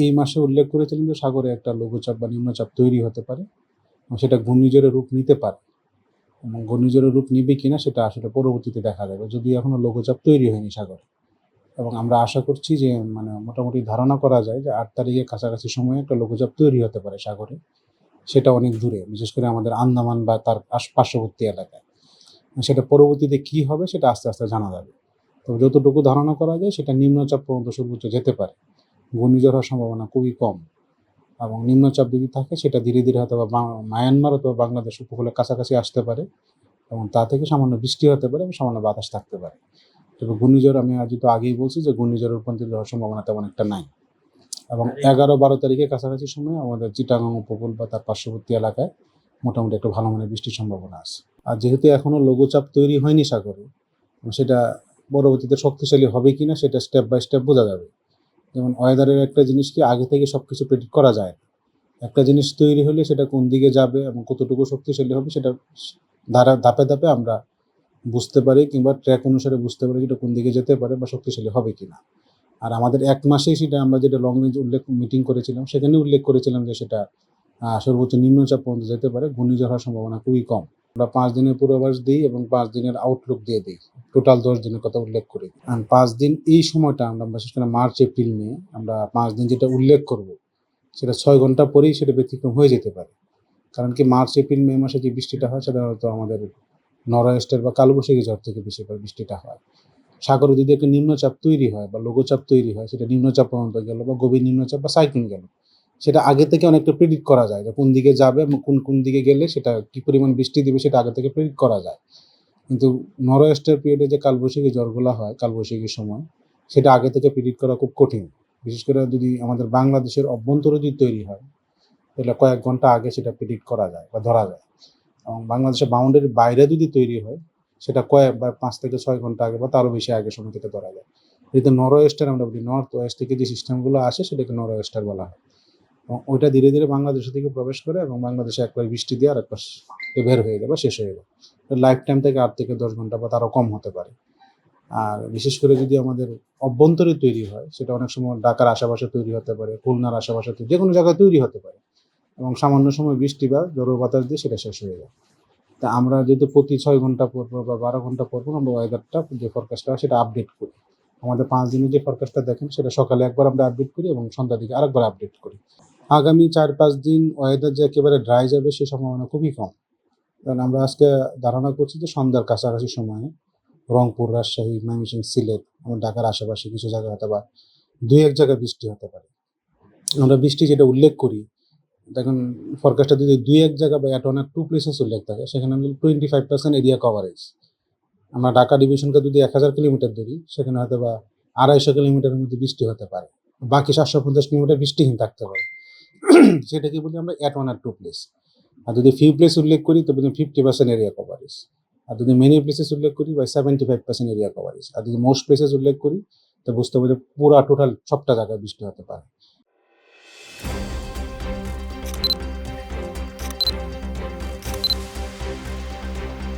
এই মাসে উল্লেখ করেছিলেন যে সাগরে একটা লঘুচাপ বা নিম্নচাপ তৈরি হতে পারে এবং সেটা ঘূর্ণিঝড়ের রূপ নিতে পারে এবং ঘূর্ণিঝড়ের রূপ নিবে কিনা সেটা আসলে পরবর্তীতে দেখা যাবে, যদিও এখনো লঘুচাপ তৈরি হয়নি সাগরে। এবং আমরা আশা করছি যে মোটামুটি ধারণা করা যায় যে 8 তারিখের কাছাকাছি সময়ে একটা লঘুচাপ তৈরি হতে পারে সাগরে। সেটা অনেক দূরে, বিশেষ করে আমাদের আন্দামান বা তার পার্শ্ববর্তী এলাকায়। সেটা পরবর্তীতে কী হবে সেটা আস্তে আস্তে জানা যাবে। তবে যতটুকু ধারণা করা যায় সেটা নিম্নচাপ পর্যন্ত সর্বোচ্চ যেতে পারে, ঘূর্ণিঝড় হওয়ার সম্ভাবনা খুবই কম। এবং নিম্নচাপ যদি থাকে সেটা ধীরে ধীরে হয়তো বা মায়ানমার অথবা বাংলাদেশ উপকূলের কাছাকাছি আসতে পারে এবং তা থেকে সামান্য বৃষ্টি হতে পারে এবং সামান্য বাতাস থাকতে পারে। তবে ঘূর্ণিঝড় আমি তো আগেই বলছি যে ঘূর্ণিঝড়ে রূপান্তরিত হওয়ার সম্ভাবনা তেমন একটা নাই। এবং 11-12 তারিখের কাছাকাছি সময়ে আমাদের চিটাগাং উপকূল বা তার পার্শ্ববর্তী এলাকায় মোটামুটি একটা ভালো মানের বৃষ্টির সম্ভাবনা আছে। আর যেহেতু এখনও লঘুচাপ তৈরি হয়নি সাগরে, সেটা পরবর্তীতে শক্তিশালী হবে কিনা সেটা স্টেপ বাই স্টেপ বোঝা যাবে। যেমন ওয়েদারের একটা জিনিস কি আগে থেকে সব কিছু প্রেডিক্ট করা যায়। একটা জিনিস তৈরি হলে সেটা কোন দিকে যাবে এবং কতটুকু শক্তিশালী হবে সেটা ধাপে ধাপে আমরা বুঝতে পারি, কিংবা ট্র্যাক অনুসারে বুঝতে পারি যেটা কোন দিকে যেতে পারে বা শক্তিশালী হবে কিনা। আর আমাদের 1 মাসেই সেটা আমরা যেটা লং রেঞ্জ মিটিং করেছিলাম সেখানে উল্লেখ করেছিলাম যে সেটা সর্বোচ্চ নিম্নচাপ পর্যন্ত যেতে পারে, ঘূর্ণিঝড় হওয়ার সম্ভাবনা খুবই কম। আমরা 5 দিনের পূর্বাভাস দিই এবং 5 দিনের আউটলুক দিয়ে দিই, টোটাল 10 দিনের কথা উল্লেখ করি। আর 5 দিন এই সময়টা আমরা বিশেষ করে মার্চ এপ্রিল মে আমরা 5 দিন যেটা উল্লেখ করব সেটা 6 ঘন্টা পরেই সেটা ব্যতিক্রম হয়ে যেতে পারে। কারণ কি মার্চ এপ্রিল মে মাসে যে বৃষ্টিটা হয় সেটা হয়তো আমাদের নরওয়েস্টের বা কালবৈশাখী ঝড় থেকে বেশিরভাগ বৃষ্টিটা হয়। সাগরে যদি একটা নিম্নচাপ তৈরি হয় বা লঘুচাপ তৈরি হয়, সেটা নিম্নচাপ পর্যন্ত গেল বা গভীর নিম্নচাপ বা সাইক্লোন গেল, সেটা আগে থেকে অনেকটা প্রেডিক্ট করা যায় যে কোন দিকে যাবে এবং কোন দিকে গেলে সেটা কী পরিমাণ বৃষ্টি দেবে সেটা আগে থেকে প্রেডিক্ট করা যায়। কিন্তু নরওয়েস্টের পিরিয়ডে যে কালবৈশাখী ঝড়গুলো হয় কালবৈশাখীর সময়, সেটা আগে থেকে প্রেডিক্ট করা খুব কঠিন। বিশেষ করে যদি আমাদের বাংলাদেশের অভ্যন্তরে যদি তৈরি হয় তাহলে কয়েক ঘন্টা আগে সেটা প্রেডিক্ট করা যায় বা ধরা যায়। এবং বাংলাদেশের বাউন্ডারির বাইরে যদি তৈরি হয় সেটা বা 5 থেকে 6 ঘন্টা আগে বা তারও বেশি আগে সময় থেকে ধরা যায়। যেহেতু নরওয়েস্টার আমরা বলি, নর্থ ওয়েস্ট থেকে যে সিস্টেমগুলো আসে সেটাকে নরওয়েস্টার বলা হয়। এবং ওইটা ধীরে ধীরে বাংলাদেশের দিকে প্রবেশ করে এবং বাংলাদেশে একবার বৃষ্টি দিয়ে আর একবার বের হয়ে যায় বা শেষ হয়ে যায়। লাইফ টাইম থেকে 8 থেকে 10 ঘন্টা বা তারও কম হতে পারে। আর বিশেষ করে যদি আমাদের অভ্যন্তরে তৈরি হয় সেটা অনেক সময় ঢাকার আশেপাশে তৈরি হতে পারে, খুলনার আশেপাশে যে কোনো জায়গায় তৈরি হতে পারে এবং সামান্য সময় বৃষ্টি বা ঝড়ো বাতাস দিয়ে সেটা শেষ হয়ে যায়। তা আমরা যেহেতু প্রতি 6 ঘন্টা পর পর বা 12 ঘন্টা পর পর আমরা ওয়েদারটা যে ফরকাস্টটা হয় সেটা আপডেট করি। আমাদের 5 দিনের যে ফরকাস্টটা দেখেন সেটা সকালে একবার আমরা আপডেট করি এবং সন্ধ্যার দিকে আরেকবার আপডেট করি। আগামী 4-5 দিন ওয়েদার যে একেবারে ড্রাই যাবে সে সম্ভাবনা খুবই কম। কারণ আমরা আজকে ধারণা করছি যে সন্ধ্যার কাছাকাছি সময়ে রংপুর, রাজশাহী, ময়মনসিংহ, সিলেট এবং ঢাকার আশেপাশে কিছু জায়গায় হয়তোবা 2-1 জায়গায় বৃষ্টি হতে পারে। আমরা বৃষ্টি যেটা উল্লেখ করি, দেখুন ফরকাস্টটা যদি 2-1 জায়গা বা at 1 or 2 প্লেসেস উল্লেখ থাকে সেখানে আমরা 25% এরিয়া কভারেজ। আমরা ঢাকা ডিভিশনকে যদি 1000 কিলোমিটার ধরি সেখানে হয়তোবা 250 কিলোমিটারের মধ্যে বৃষ্টি হতে পারে, বাকি 750 কিলোমিটার বৃষ্টিহীন থাকতে পারে। সেটাকে বলি আমরা at 1 or 2 প্লেস। আর যদি ফিউ প্লেস উল্লেখ করি তবে 50% এরিয়া কভারেজ। আর যদি মেনি প্লেসেস উল্লেখ করি বা 75% এরিয়া কভারেজ। আর যদি মোস্ট প্লেসেস উল্লেখ করি তো বুঝতে হবে যে পুরা টোটাল সবটা জায়গায় বৃষ্টি হতে পারে।